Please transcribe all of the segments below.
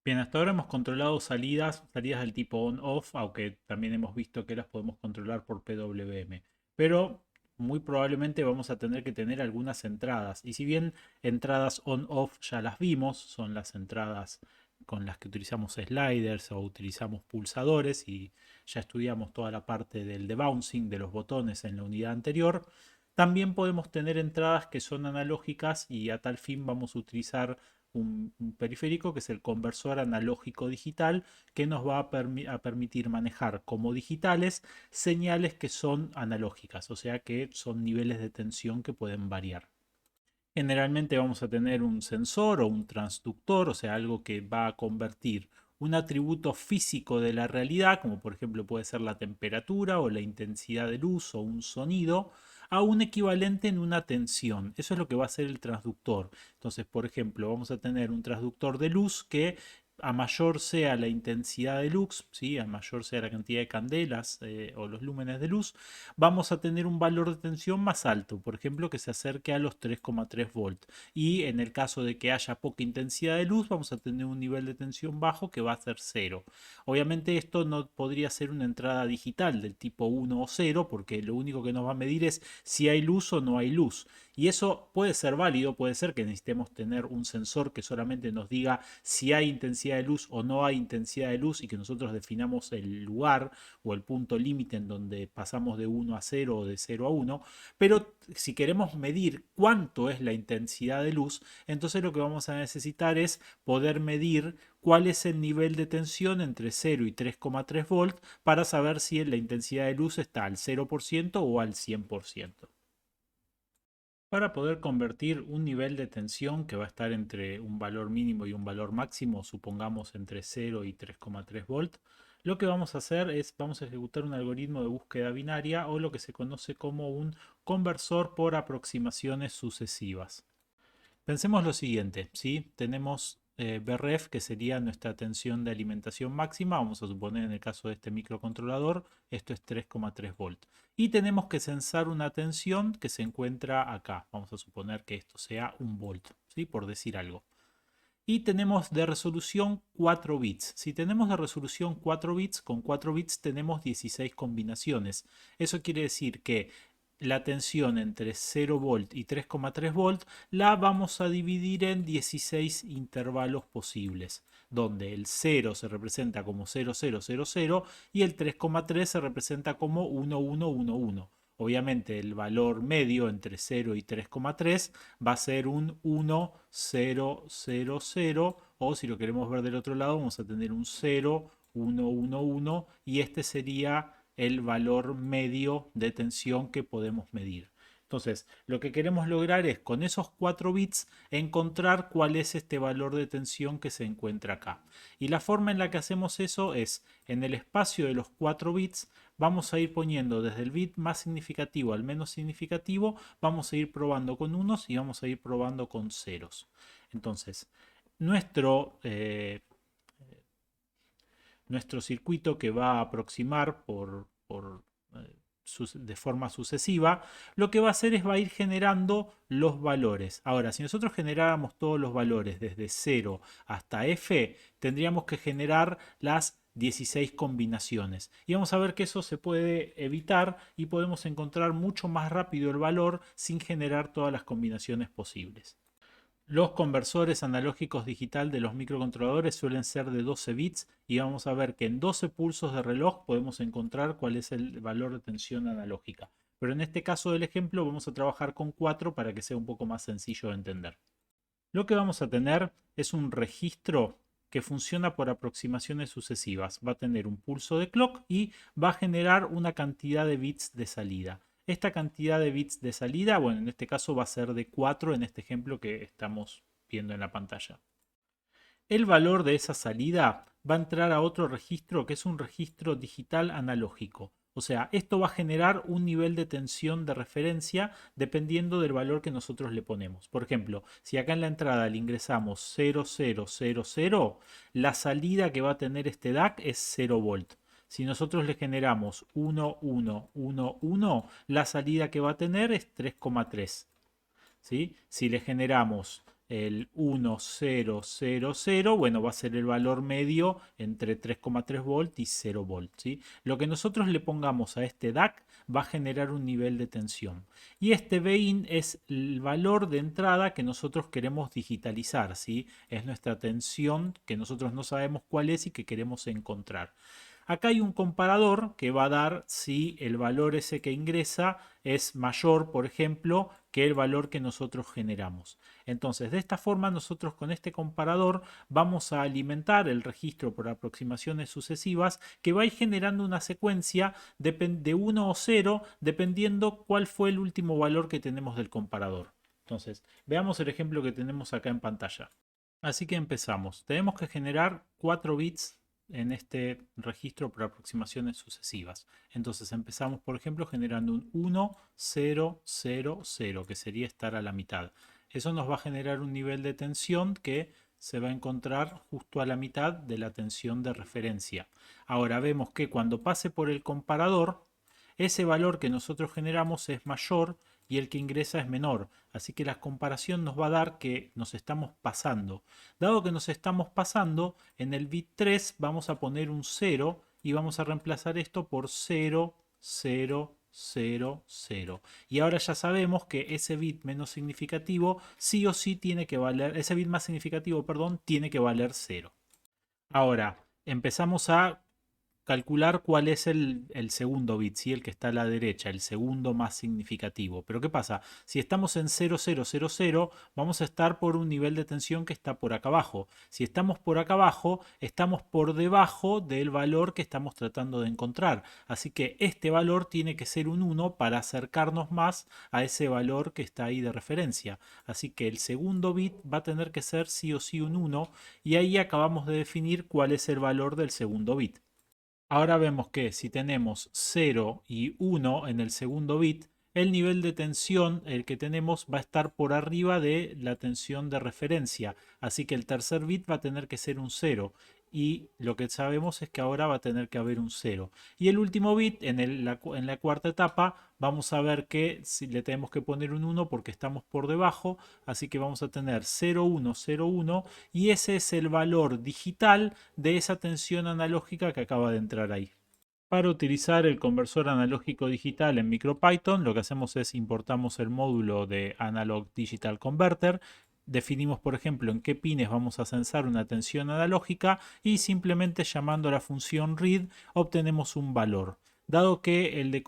Bien, hasta ahora hemos controlado salidas del tipo on-off, aunque también hemos visto que las podemos controlar por PWM. Pero muy probablemente vamos a tener que tener algunas entradas. Y si bien entradas on-off ya las vimos, son las entradas con las que utilizamos sliders o utilizamos pulsadores y ya estudiamos toda la parte del debouncing de los botones en la unidad anterior. También podemos tener entradas que son analógicas y a tal fin vamos a utilizar un periférico que es el conversor analógico digital que nos va a permitir manejar como digitales señales que son analógicas, o sea que son niveles de tensión que pueden variar. Generalmente vamos a tener un sensor o un transductor, o sea, algo que va a convertir un atributo físico de la realidad, como por ejemplo puede ser la temperatura o la intensidad de luz o un sonido, a un equivalente en una tensión. Eso es lo que va a ser el transductor. Entonces, por ejemplo, vamos a tener un transductor de luz que a mayor sea la intensidad de luz, ¿sí? A mayor sea la cantidad de candelas o los lúmenes de luz, vamos a tener un valor de tensión más alto, por ejemplo, que se acerque a los 3,3 volt. Y en el caso de que haya poca intensidad de luz, vamos a tener un nivel de tensión bajo que va a ser cero. Obviamente esto no podría ser una entrada digital del tipo 1 o 0, porque lo único que nos va a medir es si hay luz o no hay luz. Y eso puede ser válido, puede ser que necesitemos tener un sensor que solamente nos diga si hay intensidad de luz o no hay intensidad de luz y que nosotros definamos el lugar o el punto límite en donde pasamos de 1 a 0 o de 0 a 1, pero si queremos medir cuánto es la intensidad de luz, entonces lo que vamos a necesitar es poder medir cuál es el nivel de tensión entre 0 y 3,3 volt para saber si la intensidad de luz está al 0% o al 100%. Para poder convertir un nivel de tensión que va a estar entre un valor mínimo y un valor máximo, supongamos entre 0 y 3,3 volt, lo que vamos a hacer es vamos a ejecutar un algoritmo de búsqueda binaria o lo que se conoce como un conversor por aproximaciones sucesivas. Pensemos lo siguiente, ¿sí? Tenemos BREF, que sería nuestra tensión de alimentación máxima. Vamos a suponer en el caso de este microcontrolador, esto es 3,3 volt. Y tenemos que censar una tensión que se encuentra acá. Vamos a suponer que esto sea un volt, ¿sí? Por decir algo. Y tenemos de resolución 4 bits. Si tenemos de resolución 4 bits, con 4 bits tenemos 16 combinaciones. Eso quiere decir que la tensión entre 0 volt y 3,3 volt la vamos a dividir en 16 intervalos posibles, donde el 0 se representa como 0000 y el 3,3 se representa como 1111. Obviamente el valor medio entre 0 y 3,3 va a ser un 1000 o si lo queremos ver del otro lado vamos a tener un 0111 y este sería el valor medio de tensión que podemos medir. Entonces, lo que queremos lograr es con esos 4 bits encontrar cuál es este valor de tensión que se encuentra acá. Y la forma en la que hacemos eso es en el espacio de los 4 bits vamos a ir poniendo desde el bit más significativo al menos significativo, vamos a ir probando con unos y vamos a ir probando con ceros. Entonces, nuestro, eh, nuestro circuito que va a aproximar de forma sucesiva, lo que va a hacer es va a ir generando los valores. Ahora, si nosotros generáramos todos los valores desde 0 hasta f, tendríamos que generar las 16 combinaciones. Y vamos a ver que eso se puede evitar y podemos encontrar mucho más rápido el valor sin generar todas las combinaciones posibles. Los conversores analógicos digital de los microcontroladores suelen ser de 12 bits y vamos a ver que en 12 pulsos de reloj podemos encontrar cuál es el valor de tensión analógica. Pero en este caso del ejemplo vamos a trabajar con 4 para que sea un poco más sencillo de entender. Lo que vamos a tener es un registro que funciona por aproximaciones sucesivas. Va a tener un pulso de clock y va a generar una cantidad de bits de salida. Esta cantidad de bits de salida, bueno, en este caso va a ser de 4 en este ejemplo que estamos viendo en la pantalla. El valor de esa salida va a entrar a otro registro que es un registro digital analógico. O sea, esto va a generar un nivel de tensión de referencia dependiendo del valor que nosotros le ponemos. Por ejemplo, si acá en la entrada le ingresamos 0000, la salida que va a tener este DAC es 0 volt. Si nosotros le generamos 1111, la salida que va a tener es 3,3. ¿Sí? Si le generamos el 1000, bueno, va a ser el valor medio entre 3,3 volt y 0 volt, ¿sí? Lo que nosotros le pongamos a este DAC va a generar un nivel de tensión. Y este Bin es el valor de entrada que nosotros queremos digitalizar, ¿sí? Es nuestra tensión que nosotros no sabemos cuál es y que queremos encontrar. Acá hay un comparador que va a dar si el valor ese que ingresa es mayor, por ejemplo, que el valor que nosotros generamos. Entonces, de esta forma, nosotros con este comparador vamos a alimentar el registro por aproximaciones sucesivas que va a ir generando una secuencia de 1 o 0 dependiendo cuál fue el último valor que tenemos del comparador. Entonces, veamos el ejemplo que tenemos acá en pantalla. Así que empezamos. Tenemos que generar 4 bits en este registro por aproximaciones sucesivas. Entonces empezamos, por ejemplo, generando un 1, 0, 0, 0, que sería estar a la mitad. Eso nos va a generar un nivel de tensión que se va a encontrar justo a la mitad de la tensión de referencia. Ahora vemos que cuando pase por el comparador, ese valor que nosotros generamos es mayor y el que ingresa es menor. Así que la comparación nos va a dar que nos estamos pasando. Dado que nos estamos pasando, en el bit 3 vamos a poner un 0 y vamos a reemplazar esto por 0, 0, 0, 0. Y ahora ya sabemos que ese bit menos significativo sí o sí tiene que valer, ese bit más significativo, perdón, tiene que valer 0. Ahora, empezamos a calcular cuál es el segundo bit, ¿sí? El que está a la derecha, el segundo más significativo. Pero ¿qué pasa? Si estamos en 0000, vamos a estar por un nivel de tensión que está por acá abajo. Si estamos por acá abajo, estamos por debajo del valor que estamos tratando de encontrar. Así que este valor tiene que ser un 1 para acercarnos más a ese valor que está ahí de referencia. Así que el segundo bit va a tener que ser sí o sí un 1 y ahí acabamos de definir cuál es el valor del segundo bit. Ahora vemos que si tenemos 0 y 1 en el segundo bit, el nivel de tensión, el que tenemos, va a estar por arriba de la tensión de referencia. Así que el tercer bit va a tener que ser un 0. Y lo que sabemos es que ahora va a tener que haber un 0. Y el último bit, en la cuarta etapa, vamos a ver que si le tenemos que poner un 1 porque estamos por debajo. Así que vamos a tener 0, 1, 0, 1. Y ese es el valor digital de esa tensión analógica que acaba de entrar ahí. Para utilizar el conversor analógico digital en MicroPython, lo que hacemos es importamos el módulo de Analog Digital Converter, definimos por ejemplo en qué pines vamos a censar una tensión analógica y simplemente llamando a la función read obtenemos un valor. Dado que el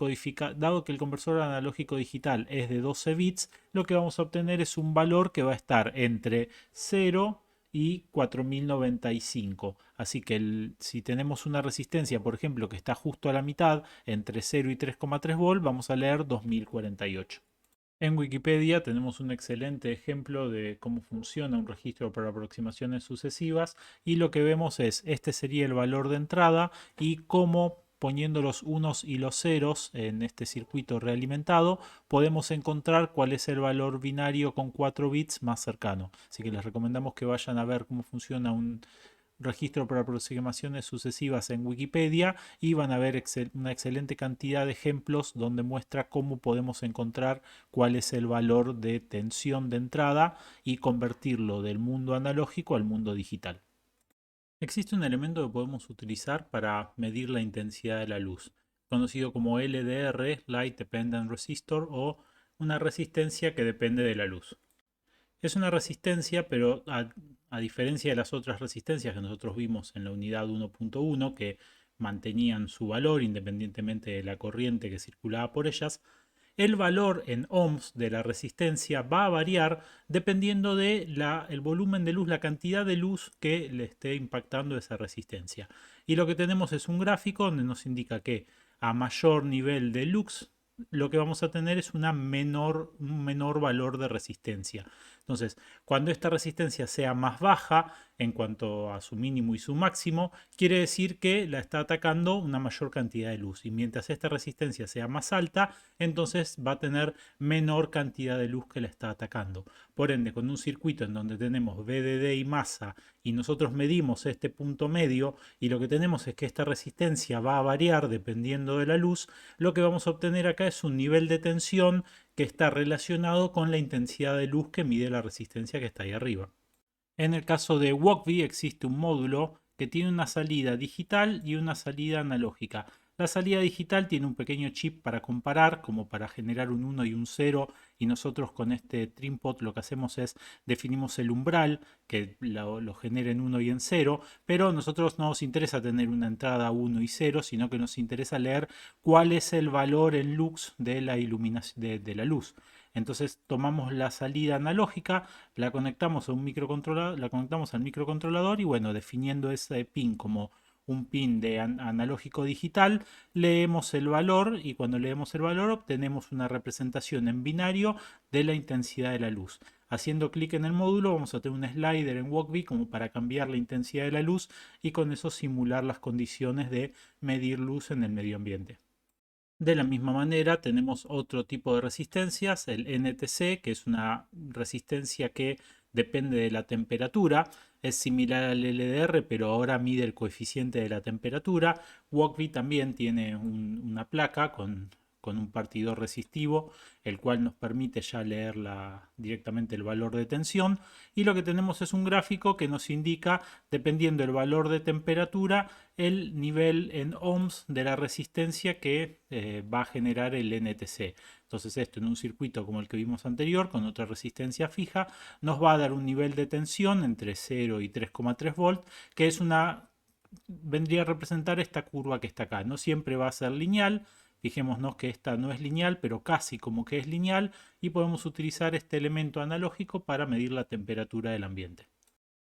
conversor analógico digital es de 12 bits, lo que vamos a obtener es un valor que va a estar entre 0 y 4095. Así que si tenemos una resistencia, por ejemplo, que está justo a la mitad, entre 0 y 3,3 volt, vamos a leer 2048. En Wikipedia tenemos un excelente ejemplo de cómo funciona un registro por aproximaciones sucesivas y lo que vemos es, este sería el valor de entrada y cómo poniendo los unos y los ceros en este circuito realimentado podemos encontrar cuál es el valor binario con 4 bits más cercano. Así que les recomendamos que vayan a ver cómo funciona un registro por aproximaciones sucesivas en Wikipedia y van a ver una excelente cantidad de ejemplos donde muestra cómo podemos encontrar cuál es el valor de tensión de entrada y convertirlo del mundo analógico al mundo digital. Existe un elemento que podemos utilizar para medir la intensidad de la luz, conocido como LDR, Light Dependent Resistor, o una resistencia que depende de la luz. Es una resistencia, pero a diferencia de las otras resistencias que nosotros vimos en la unidad 1.1, que mantenían su valor independientemente de la corriente que circulaba por ellas, el valor en ohms de la resistencia va a variar dependiendo del volumen de luz, la cantidad de luz que le esté impactando esa resistencia. Y lo que tenemos es un gráfico donde nos indica que a mayor nivel de lux, lo que vamos a tener es un menor valor de resistencia. Entonces, cuando esta resistencia sea más baja en cuanto a su mínimo y su máximo, quiere decir que la está atacando una mayor cantidad de luz. Y mientras esta resistencia sea más alta, entonces va a tener menor cantidad de luz que la está atacando. Por ende, con un circuito en donde tenemos VDD y masa y nosotros medimos este punto medio y lo que tenemos es que esta resistencia va a variar dependiendo de la luz, lo que vamos a obtener acá es un nivel de tensión que está relacionado con la intensidad de luz que mide la resistencia que está ahí arriba. En el caso de Walkbee existe un módulo que tiene una salida digital y una salida analógica. La salida digital tiene un pequeño chip para comparar, como para generar un 1 y un 0, y nosotros con este TrimPod lo que hacemos es definimos el umbral que lo genera en 1 y en 0, pero a nosotros no nos interesa tener una entrada 1 y 0, sino que nos interesa leer cuál es el valor en lux de la iluminación de la luz. Entonces tomamos la salida analógica, la conectamos a un microcontrolador, la conectamos al microcontrolador y bueno, definiendo ese pin como un pin de analógico digital, leemos el valor y cuando leemos el valor obtenemos una representación en binario de la intensidad de la luz. Haciendo clic en el módulo vamos a tener un slider en Walkbee como para cambiar la intensidad de la luz y con eso simular las condiciones de medir luz en el medio ambiente. De la misma manera tenemos otro tipo de resistencias, el NTC, que es una resistencia que depende de la temperatura. Es similar al LDR, pero ahora mide el coeficiente de la temperatura. Walkbee también tiene una placa con un partidor resistivo, el cual nos permite ya leer directamente el valor de tensión. Y lo que tenemos es un gráfico que nos indica, dependiendo del valor de temperatura, el nivel en ohms de la resistencia que va a generar el NTC. Entonces esto en un circuito como el que vimos anterior, con otra resistencia fija, nos va a dar un nivel de tensión entre 0 y 3,3 volt, que es vendría a representar esta curva que está acá. No siempre va a ser lineal. Fijémonos que esta no es lineal, pero casi como que es lineal, y podemos utilizar este elemento analógico para medir la temperatura del ambiente.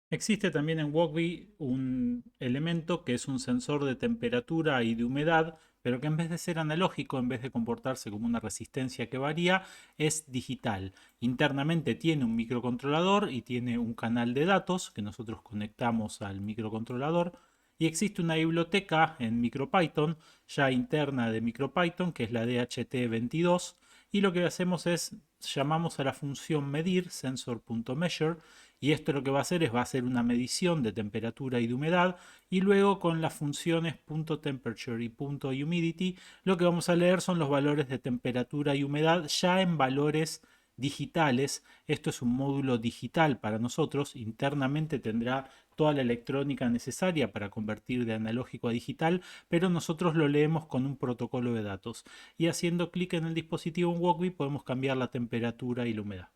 Existe también en Walkbee un elemento que es un sensor de temperatura y de humedad, pero que en vez de ser analógico, en vez de comportarse como una resistencia que varía, es digital. Internamente tiene un microcontrolador y tiene un canal de datos que nosotros conectamos al microcontrolador. Y existe una biblioteca en MicroPython, ya interna de MicroPython, que es la DHT22. Y lo que hacemos es, llamamos a la función medir, sensor.measure, y esto lo que va a hacer es va a hacer una medición de temperatura y de humedad, y luego con las funciones .temperature y .humidity lo que vamos a leer son los valores de temperatura y humedad ya en valores digitales. Esto es un módulo digital para nosotros, internamente tendrá toda la electrónica necesaria para convertir de analógico a digital, pero nosotros lo leemos con un protocolo de datos, y haciendo clic en el dispositivo en Walkbee podemos cambiar la temperatura y la humedad.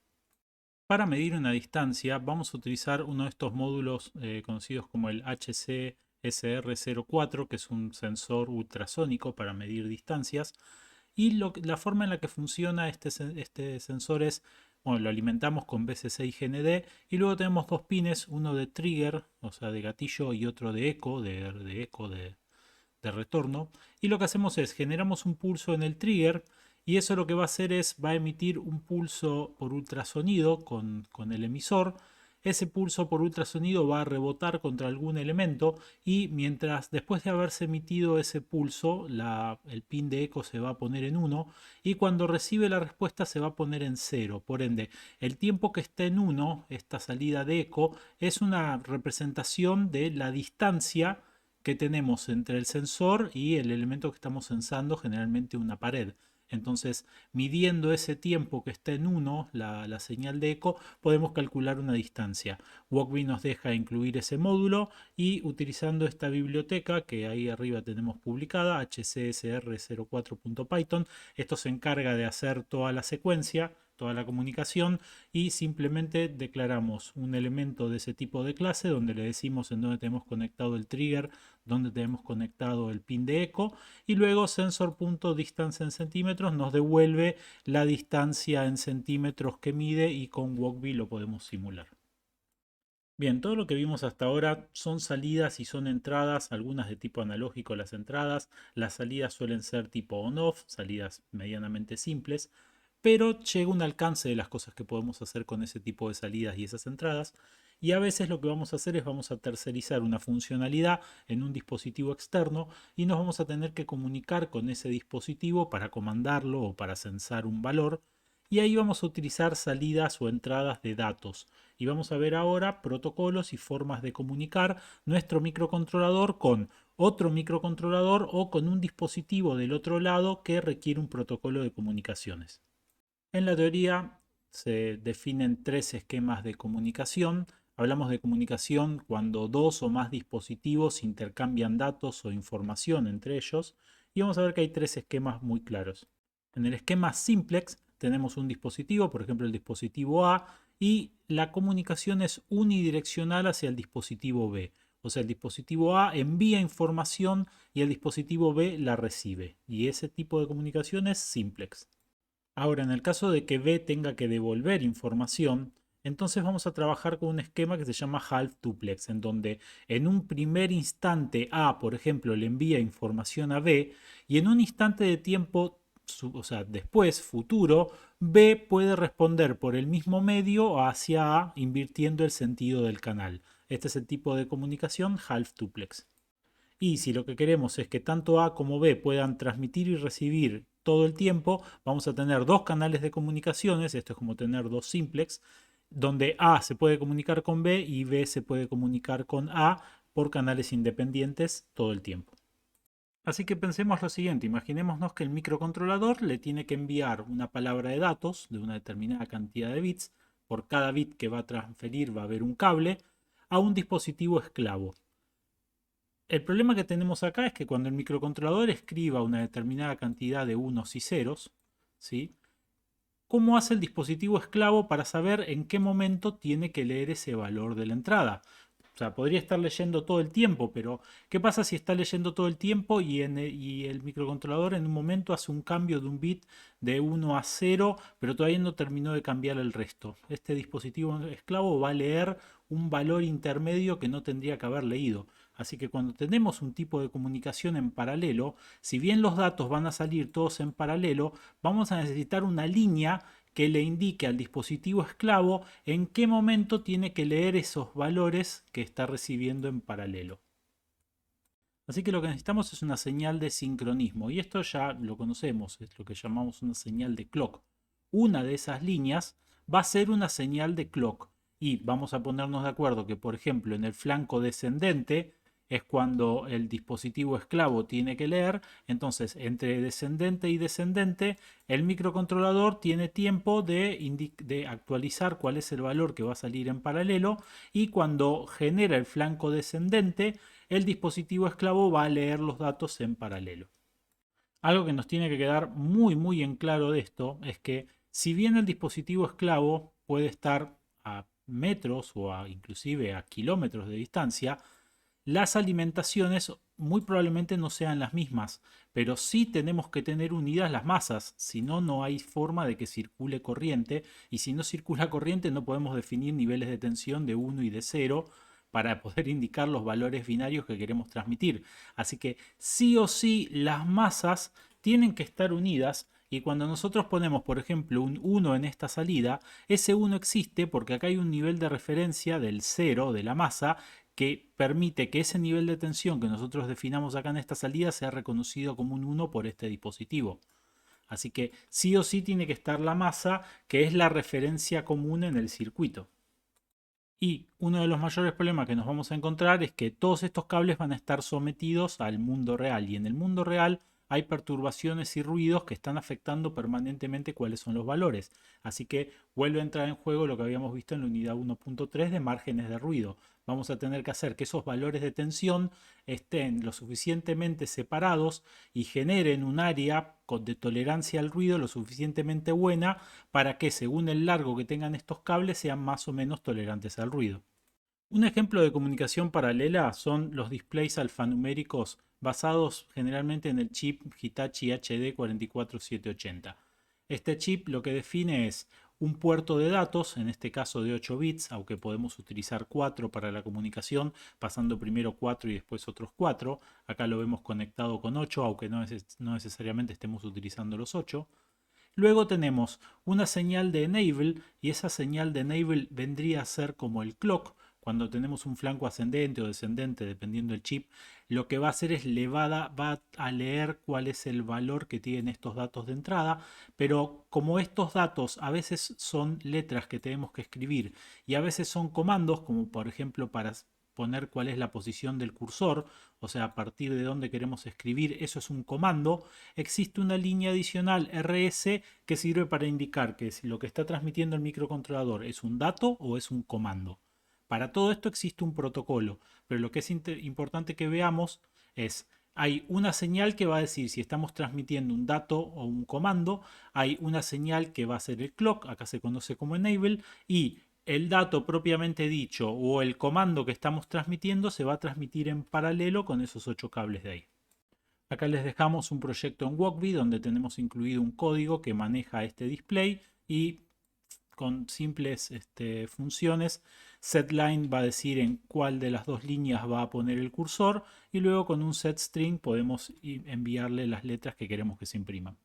Para medir una distancia vamos a utilizar uno de estos módulos conocidos como el HC-SR04, que es un sensor ultrasónico para medir distancias. Y la forma en la que funciona este sensor es, bueno, lo alimentamos con BCC y GND y luego tenemos dos pines, uno de trigger, o sea, de gatillo, y otro de eco, de retorno. Y lo que hacemos es generamos un pulso en el trigger y eso lo que va a hacer es va a emitir un pulso por ultrasonido con el emisor. Ese pulso por ultrasonido va a rebotar contra algún elemento y mientras después de haberse emitido ese pulso, el pin de eco se va a poner en 1 y cuando recibe la respuesta se va a poner en 0. Por ende, el tiempo que está en 1, esta salida de eco, es una representación de la distancia que tenemos entre el sensor y el elemento que estamos sensando, generalmente una pared. Entonces, midiendo ese tiempo que está en 1, la señal de eco, podemos calcular una distancia. Walkbee nos deja incluir ese módulo y utilizando esta biblioteca que ahí arriba tenemos publicada, hcsr04.python, esto se encarga de hacer toda la secuencia, toda la comunicación, y simplemente declaramos un elemento de ese tipo de clase donde le decimos en dónde tenemos conectado el trigger, dónde tenemos conectado el pin de eco, y luego sensor.distance en centímetros nos devuelve la distancia en centímetros que mide y con Walkbee lo podemos simular. Bien, todo lo que vimos hasta ahora son salidas y son entradas, algunas de tipo analógico las salidas suelen ser tipo on-off, salidas medianamente simples, pero llega un alcance de las cosas que podemos hacer con ese tipo de salidas y esas entradas, y a veces lo que vamos a hacer es vamos a tercerizar una funcionalidad en un dispositivo externo y nos vamos a tener que comunicar con ese dispositivo para comandarlo o para censar un valor, y ahí vamos a utilizar salidas o entradas de datos. Y vamos a ver ahora protocolos y formas de comunicar nuestro microcontrolador con otro microcontrolador o con un dispositivo del otro lado que requiere un protocolo de comunicaciones. En la teoría se definen tres esquemas de comunicación. Hablamos de comunicación cuando dos o más dispositivos intercambian datos o información entre ellos. Y vamos a ver que hay tres esquemas muy claros. En el esquema simplex tenemos un dispositivo, por ejemplo el dispositivo A, y la comunicación es unidireccional hacia el dispositivo B. O sea, el dispositivo A envía información y el dispositivo B la recibe. Y ese tipo de comunicación es simplex. Ahora, en el caso de que B tenga que devolver información, entonces vamos a trabajar con un esquema que se llama half duplex, en donde en un primer instante A, por ejemplo, le envía información a B y en un instante de tiempo, o sea, después, futuro, B puede responder por el mismo medio hacia A, invirtiendo el sentido del canal. Este es el tipo de comunicación half duplex. Y si lo que queremos es que tanto A como B puedan transmitir y recibir todo el tiempo, vamos a tener dos canales de comunicaciones, esto es como tener dos simplex, donde A se puede comunicar con B y B se puede comunicar con A por canales independientes todo el tiempo. Así que pensemos lo siguiente, imaginémonos que el microcontrolador le tiene que enviar una palabra de datos de una determinada cantidad de bits, por cada bit que va a transferir va a haber un cable, a un dispositivo esclavo. El problema que tenemos acá es que cuando el microcontrolador escriba una determinada cantidad de unos y ceros, ¿sí? ¿Cómo hace el dispositivo esclavo para saber en qué momento tiene que leer ese valor de la entrada? O sea, podría estar leyendo todo el tiempo, pero ¿qué pasa si está leyendo todo el tiempo y el microcontrolador en un momento hace un cambio de un bit de 1 a 0, pero todavía no terminó de cambiar el resto? Este dispositivo esclavo va a leer un valor intermedio que no tendría que haber leído. Así que cuando tenemos un tipo de comunicación en paralelo, si bien los datos van a salir todos en paralelo, vamos a necesitar una línea que le indique al dispositivo esclavo en qué momento tiene que leer esos valores que está recibiendo en paralelo. Así que lo que necesitamos es una señal de sincronismo, y esto ya lo conocemos, es lo que llamamos una señal de clock. Una de esas líneas va a ser una señal de clock, y vamos a ponernos de acuerdo que, por ejemplo, en el flanco descendente es cuando el dispositivo esclavo tiene que leer, entonces entre descendente y descendente el microcontrolador tiene tiempo de actualizar cuál es el valor que va a salir en paralelo, y cuando genera el flanco descendente el dispositivo esclavo va a leer los datos en paralelo. Algo que nos tiene que quedar muy en claro de esto es que si bien el dispositivo esclavo puede estar a metros o inclusive a kilómetros de distancia, las alimentaciones muy probablemente no sean las mismas, pero sí tenemos que tener unidas las masas, si no, no hay forma de que circule corriente, y si no circula corriente no podemos definir niveles de tensión de 1 y de 0 para poder indicar los valores binarios que queremos transmitir. Así que sí o sí las masas tienen que estar unidas, y cuando nosotros ponemos, por ejemplo, un 1 en esta salida, ese 1 existe porque acá hay un nivel de referencia del 0 de la masa que permite que ese nivel de tensión que nosotros definamos acá en esta salida sea reconocido como un 1 por este dispositivo. Así que sí o sí tiene que estar la masa, que es la referencia común en el circuito. Y uno de los mayores problemas que nos vamos a encontrar es que todos estos cables van a estar sometidos al mundo real, y en el mundo real hay perturbaciones y ruidos que están afectando permanentemente cuáles son los valores. Así que vuelve a entrar en juego lo que habíamos visto en la unidad 1.3 de márgenes de ruido. Vamos a tener que hacer que esos valores de tensión estén lo suficientemente separados y generen un área de tolerancia al ruido lo suficientemente buena para que, según el largo que tengan estos cables, sean más o menos tolerantes al ruido. Un ejemplo de comunicación paralela son los displays alfanuméricos basados generalmente en el chip Hitachi HD 44780. Este chip lo que define es un puerto de datos, en este caso de 8 bits, aunque podemos utilizar 4 para la comunicación, pasando primero 4 y después otros 4. Acá lo vemos conectado con 8, aunque no necesariamente estemos utilizando los 8. Luego tenemos una señal de enable, y esa señal de enable vendría a ser como el clock. Cuando tenemos un flanco ascendente o descendente, dependiendo del chip, lo que va a hacer es va a leer cuál es el valor que tienen estos datos de entrada, pero como estos datos a veces son letras que tenemos que escribir y a veces son comandos, como por ejemplo para poner cuál es la posición del cursor, o sea, a partir de dónde queremos escribir, eso es un comando. Existe una línea adicional RS que sirve para indicar que si lo que está transmitiendo el microcontrolador es un dato o es un comando. Para todo esto existe un protocolo, pero lo que es importante que veamos es, hay una señal que va a decir si estamos transmitiendo un dato o un comando, hay una señal que va a ser el clock, acá se conoce como enable, y el dato propiamente dicho o el comando que estamos transmitiendo se va a transmitir en paralelo con esos 8 cables de ahí. Acá les dejamos un proyecto en Walkbee donde tenemos incluido un código que maneja este display y con simples funciones, setLine va a decir en cuál de las dos líneas va a poner el cursor y luego con un setString podemos enviarle las letras que queremos que se impriman.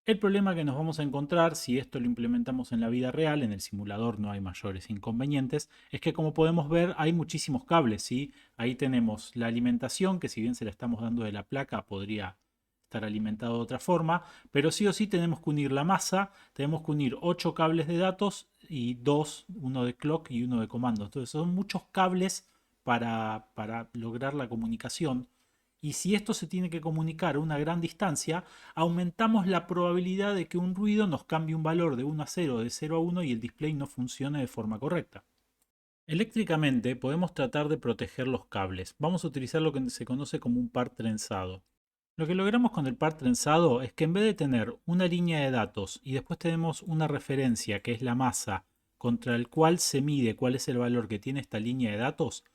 El problema que nos vamos a encontrar si esto lo implementamos en la vida real, en el simulador no hay mayores inconvenientes, es que como podemos ver hay muchísimos cables, ¿sí? Ahí tenemos la alimentación, que si bien se la estamos dando de la placa, podría estar alimentado de otra forma, pero sí o sí tenemos que unir la masa, tenemos que unir 8 cables de datos y 2, uno de clock y uno de comando. Entonces son muchos cables para lograr la comunicación. Y si esto se tiene que comunicar a una gran distancia, aumentamos la probabilidad de que un ruido nos cambie un valor de 1 a 0, de 0 a 1 y el display no funcione de forma correcta. Eléctricamente podemos tratar de proteger los cables. Vamos a utilizar lo que se conoce como un par trenzado. Lo que logramos con el par trenzado es que en vez de tener una línea de datos y después tenemos una referencia que es la masa contra el cual se mide cuál es el valor que tiene esta línea de datos,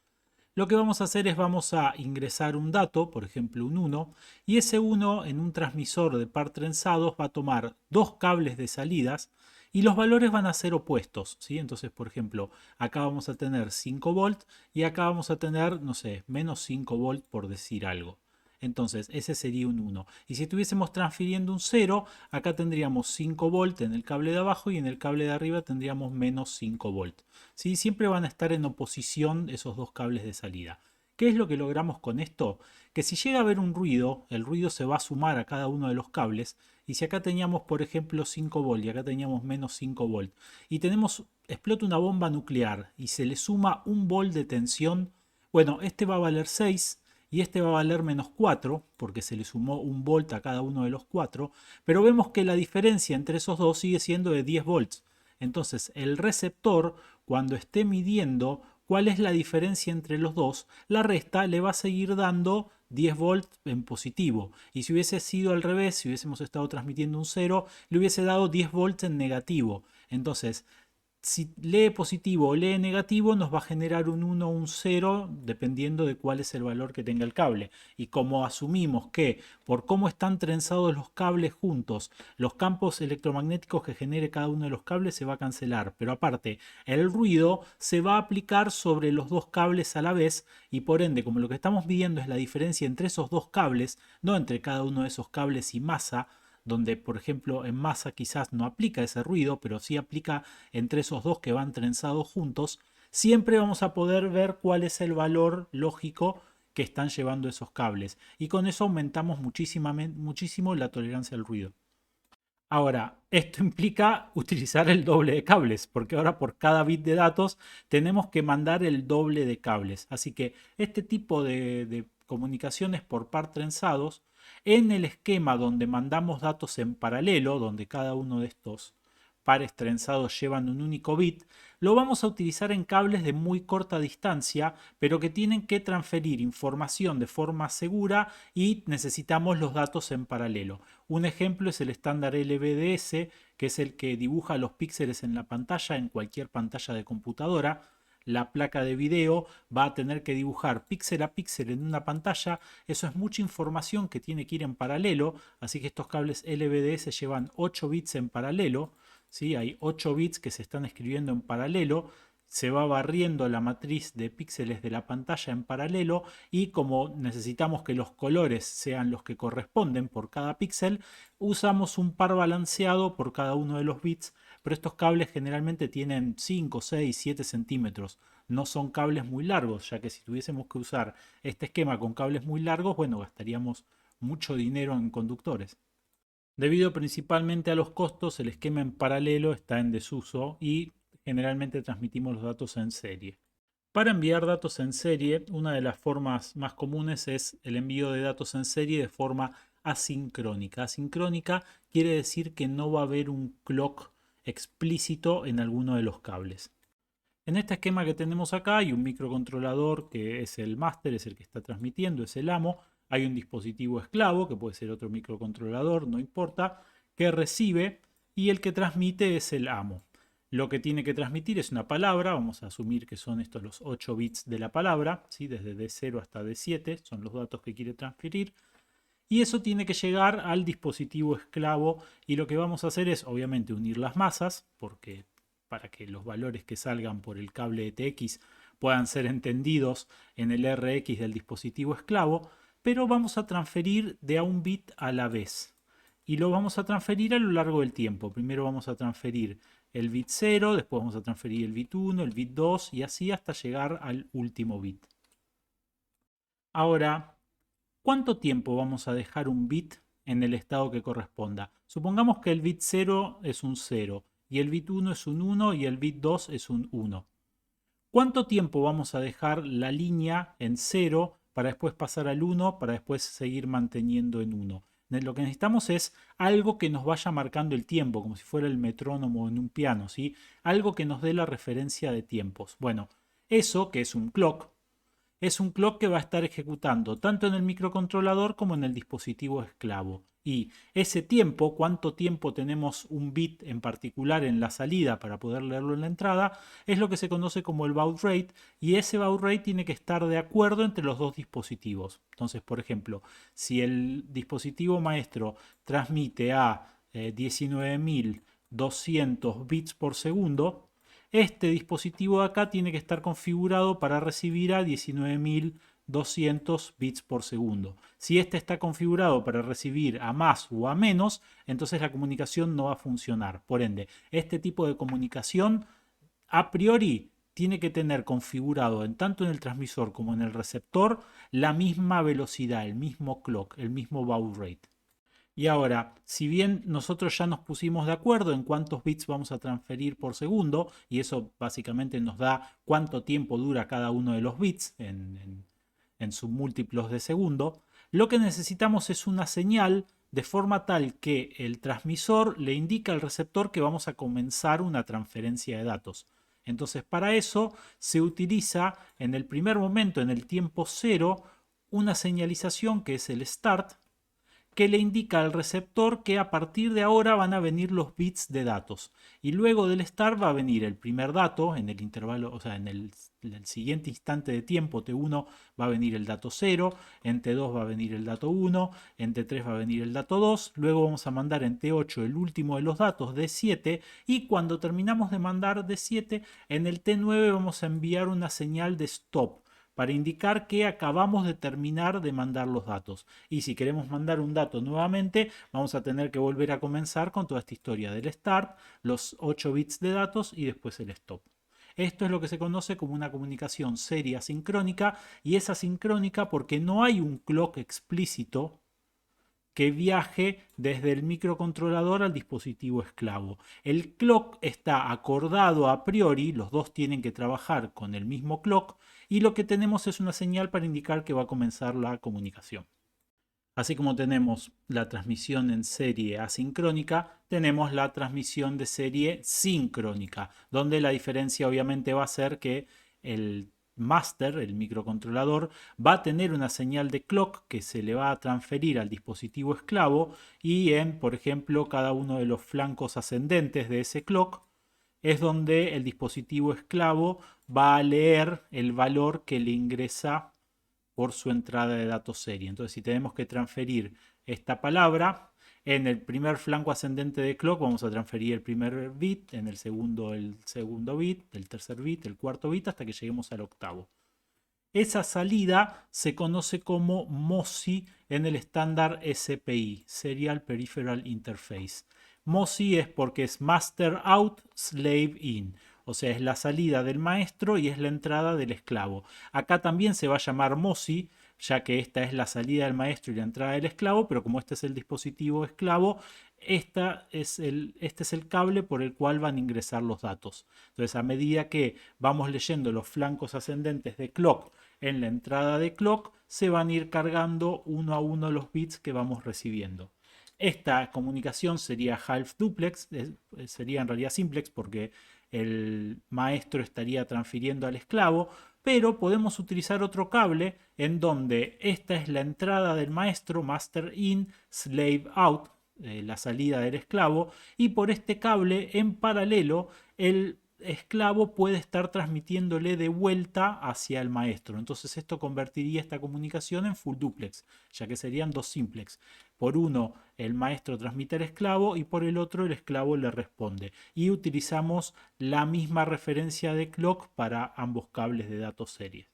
lo que vamos a hacer es vamos a ingresar un dato, por ejemplo un 1, y ese 1 en un transmisor de par trenzados va a tomar dos cables de salidas y los valores van a ser opuestos, ¿sí? Entonces, por ejemplo, acá vamos a tener 5 volt y acá vamos a tener, no sé, menos 5 volt por decir algo. Entonces, ese sería un 1. Y si estuviésemos transfiriendo un 0, acá tendríamos 5 volt en el cable de abajo y en el cable de arriba tendríamos menos 5 volt. ¿Sí? Siempre van a estar en oposición esos dos cables de salida. ¿Qué es lo que logramos con esto? Que si llega a haber un ruido, el ruido se va a sumar a cada uno de los cables. Y si acá teníamos, por ejemplo, 5 volt y acá teníamos menos 5 volt, y explota una bomba nuclear y se le suma un volt de tensión, bueno, este va a valer 6 y este va a valer menos 4 porque se le sumó un volt a cada uno de los 4, pero vemos que la diferencia entre esos dos sigue siendo de 10 volts. Entonces el receptor, cuando esté midiendo cuál es la diferencia entre los dos, la resta le va a seguir dando 10 volts en positivo. Y si hubiese sido al revés, si hubiésemos estado transmitiendo un 0, le hubiese dado 10 volts en negativo. Entonces, si lee positivo o lee negativo, nos va a generar un 1 o un 0 dependiendo de cuál es el valor que tenga el cable. Y como asumimos que por cómo están trenzados los cables juntos, los campos electromagnéticos que genere cada uno de los cables se va a cancelar. Pero aparte, el ruido se va a aplicar sobre los dos cables a la vez y por ende, como lo que estamos midiendo es la diferencia entre esos dos cables, no entre cada uno de esos cables y masa, donde por ejemplo en masa quizás no aplica ese ruido, pero sí aplica entre esos dos que van trenzados juntos, siempre vamos a poder ver cuál es el valor lógico que están llevando esos cables. Y con eso aumentamos muchísimo la tolerancia al ruido. Ahora, esto implica utilizar el doble de cables, porque ahora por cada bit de datos tenemos que mandar el doble de cables. Así que este tipo de comunicaciones por par trenzados, en el esquema donde mandamos datos en paralelo, donde cada uno de estos pares trenzados llevan un único bit, lo vamos a utilizar en cables de muy corta distancia, pero que tienen que transferir información de forma segura y necesitamos los datos en paralelo. Un ejemplo es el estándar LVDS, que es el que dibuja los píxeles en la pantalla, en cualquier pantalla de computadora. La placa de video va a tener que dibujar píxel a píxel en una pantalla. Eso es mucha información que tiene que ir en paralelo, así que estos cables LVDS llevan 8 bits en paralelo. ¿Sí? Hay 8 bits que se están escribiendo en paralelo, se va barriendo la matriz de píxeles de la pantalla en paralelo y como necesitamos que los colores sean los que corresponden por cada píxel, usamos un par balanceado por cada uno de los bits, pero estos cables generalmente tienen 5, 6, 7 centímetros. No son cables muy largos, ya que si tuviésemos que usar este esquema con cables muy largos, bueno, gastaríamos mucho dinero en conductores. Debido principalmente a los costos, el esquema en paralelo está en desuso y generalmente transmitimos los datos en serie. Para enviar datos en serie, una de las formas más comunes es el envío de datos en serie de forma asincrónica. Asincrónica quiere decir que no va a haber un clock explícito en alguno de los cables. En este esquema que tenemos acá hay un microcontrolador que es el máster, es el que está transmitiendo, es el amo. Hay un dispositivo esclavo, que puede ser otro microcontrolador, no importa, que recibe, y el que transmite es el amo. Lo que tiene que transmitir es una palabra, vamos a asumir que son estos los 8 bits de la palabra, ¿sí? Desde D0 hasta D7 son los datos que quiere transferir. Y eso tiene que llegar al dispositivo esclavo, y lo que vamos a hacer es obviamente unir las masas, porque para que los valores que salgan por el cable ETX puedan ser entendidos en el RX del dispositivo esclavo, pero vamos a transferir de a un bit a la vez. Y lo vamos a transferir a lo largo del tiempo. Primero vamos a transferir el bit 0, después vamos a transferir el bit 1, el bit 2 y así hasta llegar al último bit. Ahora, ¿cuánto tiempo vamos a dejar un bit en el estado que corresponda? Supongamos que el bit 0 es un 0 y el bit 1 es un 1 y el bit 2 es un 1. ¿Cuánto tiempo vamos a dejar la línea en 0 para después pasar al 1 para después seguir manteniendo en 1? Lo que necesitamos es algo que nos vaya marcando el tiempo, como si fuera el metrónomo en un piano, ¿sí? Algo que nos dé la referencia de tiempos. Bueno, eso que es un clock que va a estar ejecutando tanto en el microcontrolador como en el dispositivo esclavo. Y ese tiempo, cuánto tiempo tenemos un bit en particular en la salida para poder leerlo en la entrada, es lo que se conoce como el baud rate, y ese baud rate tiene que estar de acuerdo entre los dos dispositivos. Entonces, por ejemplo, si el dispositivo maestro transmite a 19.200 bits por segundo, este dispositivo de acá tiene que estar configurado para recibir a 19.200 bits por segundo. Si este está configurado para recibir a más o a menos, entonces la comunicación no va a funcionar. Por ende, este tipo de comunicación a priori tiene que tener configurado tanto en el transmisor como en el receptor la misma velocidad, el mismo clock, el mismo baud rate. Y ahora, si bien nosotros ya nos pusimos de acuerdo en cuántos bits vamos a transferir por segundo, y eso básicamente nos da cuánto tiempo dura cada uno de los bits en sus múltiplos de segundo, lo que necesitamos es una señal de forma tal que el transmisor le indica al receptor que vamos a comenzar una transferencia de datos. Entonces, para eso se utiliza en el primer momento, en el tiempo cero, una señalización que es el start, que le indica al receptor que a partir de ahora van a venir los bits de datos. Y luego del start va a venir el primer dato en el intervalo, o sea, en el siguiente instante de tiempo T1 va a venir el dato 0, en T2 va a venir el dato 1, en T3 va a venir el dato 2, luego vamos a mandar en T8 el último de los datos, D7, y cuando terminamos de mandar D7, en el T9 vamos a enviar una señal de stop para indicar que acabamos de terminar de mandar los datos. Y si queremos mandar un dato nuevamente, vamos a tener que volver a comenzar con toda esta historia del start, los 8 bits de datos y después el stop. Esto es lo que se conoce como una comunicación serie sincrónica, y es asincrónica porque no hay un clock explícito que viaje desde el microcontrolador al dispositivo esclavo. El clock está acordado a priori, los dos tienen que trabajar con el mismo clock, y lo que tenemos es una señal para indicar que va a comenzar la comunicación. Así como tenemos la transmisión en serie asincrónica, tenemos la transmisión de serie sincrónica, donde la diferencia obviamente va a ser que el master, el microcontrolador, va a tener una señal de clock que se le va a transferir al dispositivo esclavo, y en, por ejemplo, cada uno de los flancos ascendentes de ese clock es donde el dispositivo esclavo va a leer el valor que le ingresa por su entrada de datos serie. Entonces, si tenemos que transferir esta palabra, en el primer flanco ascendente de clock vamos a transferir el primer bit, en el segundo bit, el tercer bit, el cuarto bit, hasta que lleguemos al octavo. Esa salida se conoce como MOSI en el estándar SPI, Serial Peripheral Interface. MOSI es porque es Master Out, Slave In. O sea, es la salida del maestro y es la entrada del esclavo. Acá también se va a llamar MOSI, ya que esta es la salida del maestro y la entrada del esclavo, pero como este es el dispositivo esclavo, este es el cable por el cual van a ingresar los datos. Entonces, a medida que vamos leyendo los flancos ascendentes de clock en la entrada de clock, se van a ir cargando uno a uno los bits que vamos recibiendo. Esta comunicación sería half duplex, sería en realidad simplex porque el maestro estaría transfiriendo al esclavo, pero podemos utilizar otro cable en donde esta es la entrada del maestro, master in, slave out, la salida del esclavo, y por este cable en paralelo el esclavo puede estar transmitiéndole de vuelta hacia el maestro. Entonces esto convertiría esta comunicación en full duplex, ya que serían dos simplex. Por uno el maestro transmite al esclavo y por el otro el esclavo le responde. Y utilizamos la misma referencia de clock para ambos cables de datos series.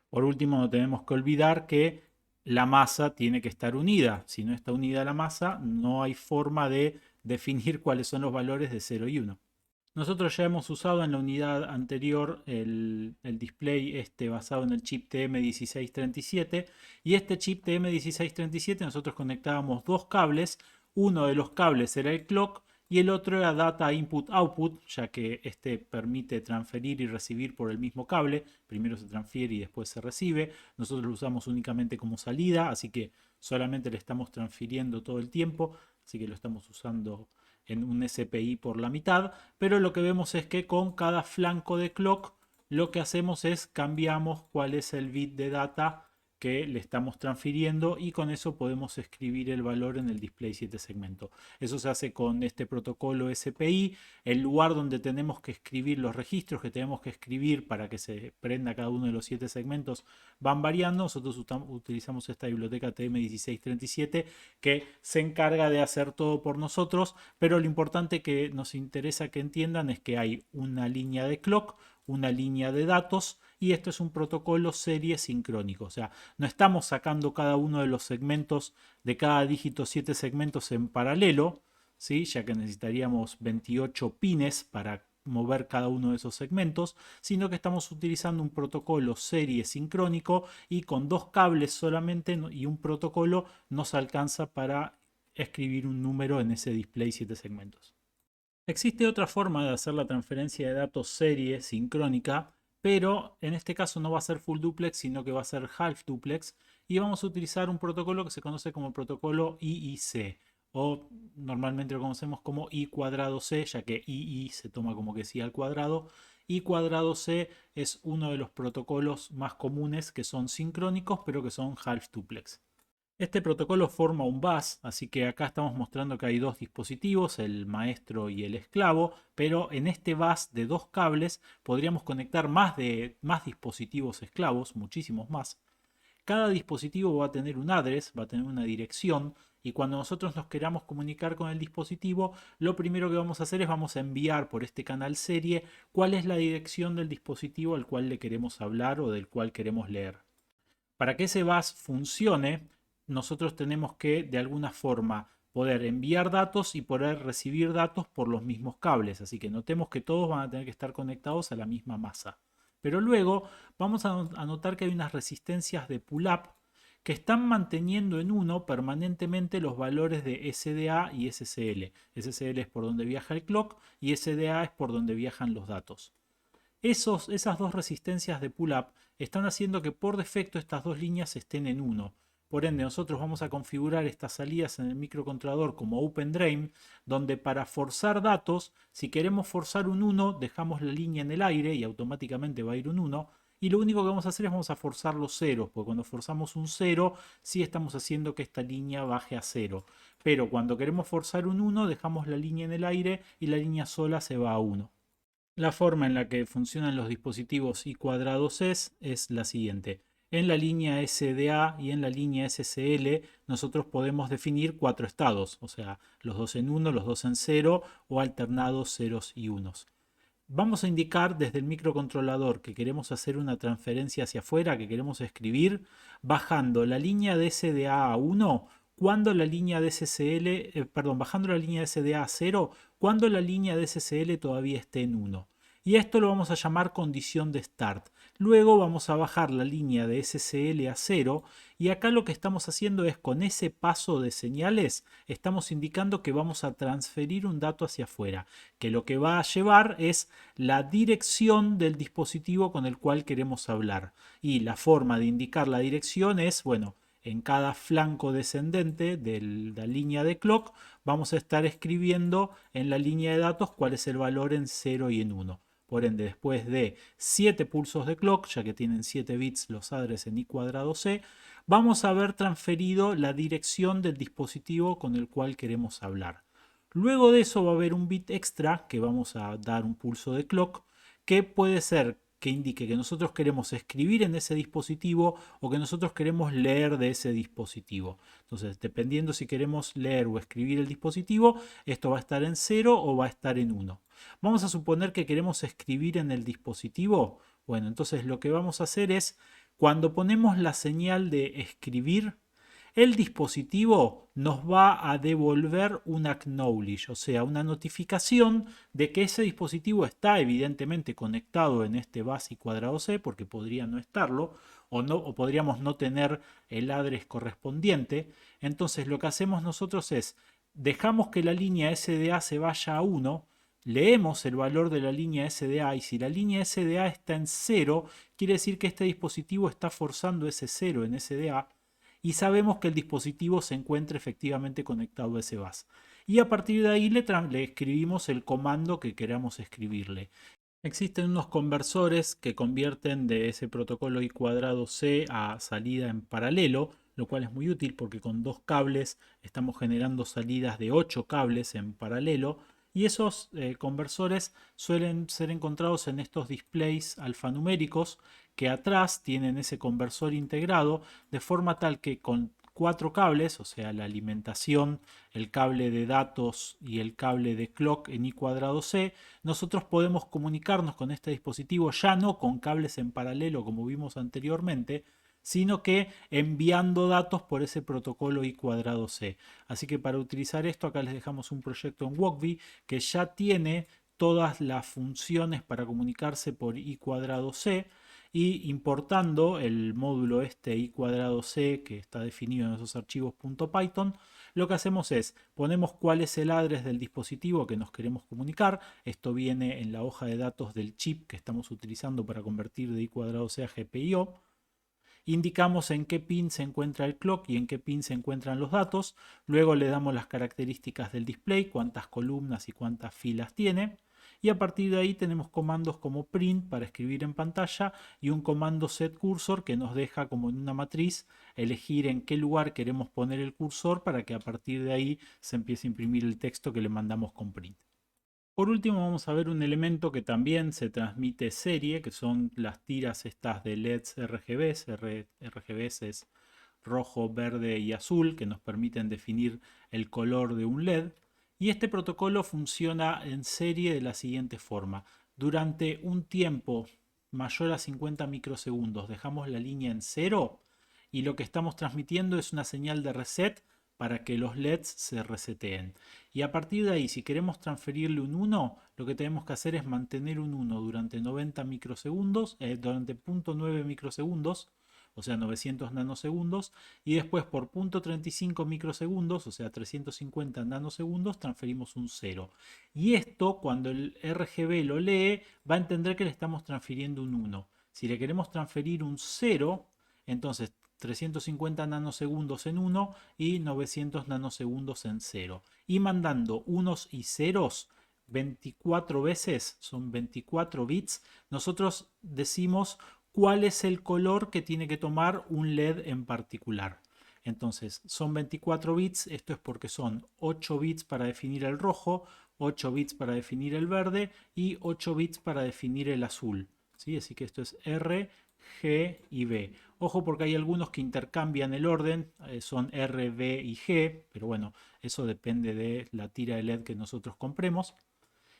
Por último, no tenemos que olvidar que la masa tiene que estar unida. Si no está unida la masa, no hay forma de definir cuáles son los valores de 0 y 1. Nosotros ya hemos usado en la unidad anterior el display basado en el chip TM1637 y este chip TM1637 nosotros conectábamos dos cables, uno de los cables era el clock y el otro era data input output, ya que este permite transferir y recibir por el mismo cable, primero se transfiere y después se recibe. Nosotros lo usamos únicamente como salida, así que solamente le estamos transfiriendo todo el tiempo, así que lo estamos usando en un SPI por la mitad, pero lo que vemos es que con cada flanco de clock lo que hacemos es cambiamos cuál es el bit de data que le estamos transfiriendo y con eso podemos escribir el valor en el display 7 segmento. Eso se hace con este protocolo SPI. El lugar donde tenemos que escribir los registros que tenemos que escribir para que se prenda cada uno de los 7 segmentos van variando. Nosotros utilizamos esta biblioteca TM1637 que se encarga de hacer todo por nosotros, pero lo importante que nos interesa que entiendan es que hay una línea de clock, una línea de datos y esto es un protocolo serie sincrónico. O sea, no estamos sacando cada uno de los segmentos de cada dígito 7 segmentos en paralelo, ¿sí? Ya que necesitaríamos 28 pines para mover cada uno de esos segmentos, sino que estamos utilizando un protocolo serie sincrónico y con dos cables solamente y un protocolo nos alcanza para escribir un número en ese display 7 segmentos. Existe otra forma de hacer la transferencia de datos serie sincrónica, pero en este caso no va a ser full duplex, sino que va a ser half duplex y vamos a utilizar un protocolo que se conoce como el protocolo IIC o normalmente lo conocemos como I cuadrado C, ya que II se toma como que sí al cuadrado. I cuadrado C es uno de los protocolos más comunes que son sincrónicos, pero que son half duplex. Este protocolo forma un bus, así que acá estamos mostrando que hay dos dispositivos, el maestro y el esclavo, pero en este bus de dos cables podríamos conectar más dispositivos esclavos, muchísimos más. Cada dispositivo va a tener un address, va a tener una dirección, y cuando nosotros nos queramos comunicar con el dispositivo, lo primero que vamos a hacer es vamos a enviar por este canal serie cuál es la dirección del dispositivo al cual le queremos hablar o del cual queremos leer. Para que ese bus funcione, nosotros tenemos que de alguna forma poder enviar datos y poder recibir datos por los mismos cables. Así que notemos que todos van a tener que estar conectados a la misma masa. Pero luego vamos a notar que hay unas resistencias de pull-up que están manteniendo en 1 permanentemente los valores de SDA y SSL. SSL es por donde viaja el clock y SDA es por donde viajan los datos. Esas dos resistencias de pull-up están haciendo que por defecto estas dos líneas estén en 1. Por ende, nosotros vamos a configurar estas salidas en el microcontrolador como Open Drain, donde para forzar datos, si queremos forzar un 1, dejamos la línea en el aire y automáticamente va a ir un 1. Y lo único que vamos a hacer es vamos a forzar los ceros, porque cuando forzamos un 0, sí estamos haciendo que esta línea baje a 0. Pero cuando queremos forzar un 1, dejamos la línea en el aire y la línea sola se va a 1. La forma en la que funcionan los dispositivos I cuadrados es la siguiente. En la línea SDA y en la línea SSL nosotros podemos definir 4 estados, o sea, los dos en 1, los dos en 0 o alternados ceros y unos. Vamos a indicar desde el microcontrolador que queremos hacer una transferencia hacia afuera, que queremos escribir, bajando la línea de SDA a 1, cuando la línea de SSL, bajando la línea de SDA a 0, cuando la línea de SSL todavía esté en 1. Y esto lo vamos a llamar condición de start. Luego vamos a bajar la línea de SSL a 0 y acá lo que estamos haciendo es con ese paso de señales estamos indicando que vamos a transferir un dato hacia afuera, que lo que va a llevar es la dirección del dispositivo con el cual queremos hablar. Y la forma de indicar la dirección es, bueno, en cada flanco descendente de la línea de clock vamos a estar escribiendo en la línea de datos cuál es el valor en 0 y en 1. Por ende, después de 7 pulsos de clock, ya que tienen 7 bits los addres en i cuadrado c, vamos a haber transferido la dirección del dispositivo con el cual queremos hablar. Luego de eso va a haber un bit extra que vamos a dar un pulso de clock, que puede ser que indique que nosotros queremos escribir en ese dispositivo o que nosotros queremos leer de ese dispositivo. Entonces, dependiendo si queremos leer o escribir el dispositivo, esto va a estar en 0 o va a estar en 1. Vamos a suponer que queremos escribir en el dispositivo. Bueno, entonces lo que vamos a hacer es, cuando ponemos la señal de escribir, el dispositivo nos va a devolver un acknowledge, o sea, una notificación de que ese dispositivo está evidentemente conectado en este bus y cuadrado C, porque podría no estarlo, o podríamos no tener el address correspondiente. Entonces lo que hacemos nosotros es, dejamos que la línea SDA se vaya a 1, leemos el valor de la línea SDA y si la línea SDA está en 0, quiere decir que este dispositivo está forzando ese 0 en SDA y sabemos que el dispositivo se encuentra efectivamente conectado a ese bus. Y a partir de ahí le escribimos el comando que queramos escribirle. Existen unos conversores que convierten de ese protocolo I cuadrado C a salida en paralelo, lo cual es muy útil porque con 2 cables estamos generando salidas de 8 cables en paralelo y esos conversores suelen ser encontrados en estos displays alfanuméricos que atrás tienen ese conversor integrado de forma tal que con 4 cables, o sea la alimentación, el cable de datos y el cable de clock en I cuadrado C, nosotros podemos comunicarnos con este dispositivo ya no con cables en paralelo como vimos anteriormente, sino que enviando datos por ese protocolo I cuadrado C. Así que para utilizar esto acá les dejamos un proyecto en Wokv que ya tiene todas las funciones para comunicarse por I cuadrado C y importando el módulo este I cuadrado C que está definido en esos archivos .python, lo que hacemos es ponemos cuál es el address del dispositivo que nos queremos comunicar. Esto viene en la hoja de datos del chip que estamos utilizando para convertir de I cuadrado C a GPIO. Indicamos en qué pin se encuentra el clock y en qué pin se encuentran los datos. Luego le damos las características del display, cuántas columnas y cuántas filas tiene. Y a partir de ahí tenemos comandos como print para escribir en pantalla y un comando setCursor que nos deja como en una matriz elegir en qué lugar queremos poner el cursor para que a partir de ahí se empiece a imprimir el texto que le mandamos con print. Por último vamos a ver un elemento que también se transmite serie, que son las tiras estas de LEDs RGBs. RGBs es rojo, verde y azul, que nos permiten definir el color de un LED. Y este protocolo funciona en serie de la siguiente forma. Durante un tiempo mayor a 50 microsegundos dejamos la línea en 0 y lo que estamos transmitiendo es una señal de reset para que los LEDs se reseteen. Y a partir de ahí, si queremos transferirle un 1, lo que tenemos que hacer es mantener un 1 durante 90 microsegundos, durante 0.9 microsegundos, o sea 900 nanosegundos, y después por 0.35 microsegundos, o sea 350 nanosegundos, transferimos un 0. Y esto, cuando el RGB lo lee, va a entender que le estamos transfiriendo un 1. Si le queremos transferir un 0, entonces 350 nanosegundos en 1 y 900 nanosegundos en 0. Y mandando unos y ceros 24 veces, son 24 bits, nosotros decimos cuál es el color que tiene que tomar un LED en particular. Entonces son 24 bits, esto es porque son 8 bits para definir el rojo, 8 bits para definir el verde y 8 bits para definir el azul. ¿Sí? Así que esto es R, G y B. Ojo porque hay algunos que intercambian el orden, son R, B y G, pero bueno, eso depende de la tira de LED que nosotros compremos.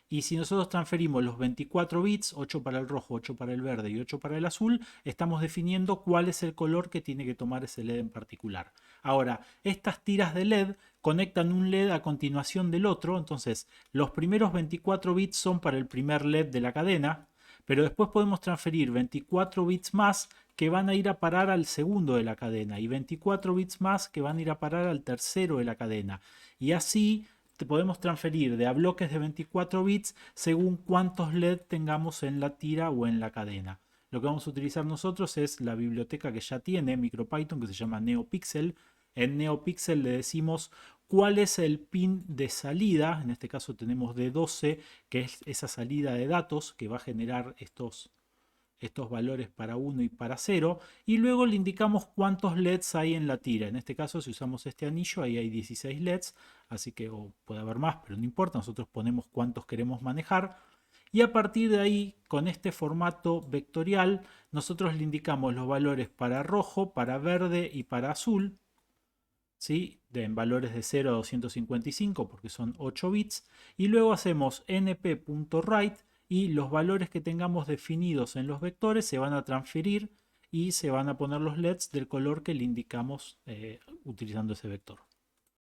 Y si nosotros transferimos los 24 bits, 8 para el rojo, 8 para el verde y 8 para el azul, estamos definiendo cuál es el color que tiene que tomar ese LED en particular. Ahora, estas tiras de LED conectan un LED a continuación del otro, entonces los primeros 24 bits son para el primer LED de la cadena, pero después podemos transferir 24 bits más que van a ir a parar al segundo de la cadena y 24 bits más que van a ir a parar al tercero de la cadena. Y así podemos transferir de a bloques de 24 bits según cuántos LED tengamos en la tira o en la cadena. Lo que vamos a utilizar nosotros es la biblioteca que ya tiene MicroPython, que se llama NeoPixel. En NeoPixel le decimos cuál es el pin de salida. En este caso tenemos D12, que es esa salida de datos que va a generar estos valores para 1 y para 0. Y luego le indicamos cuántos LEDs hay en la tira. En este caso, si usamos este anillo, ahí hay 16 LEDs. Así que puede haber más, pero no importa. Nosotros ponemos cuántos queremos manejar. Y a partir de ahí, con este formato vectorial, nosotros le indicamos los valores para rojo, para verde y para azul, ¿sí? En valores de 0 a 255 porque son 8 bits. Y luego hacemos np.write y los valores que tengamos definidos en los vectores se van a transferir y se van a poner los LEDs del color que le indicamos utilizando ese vector.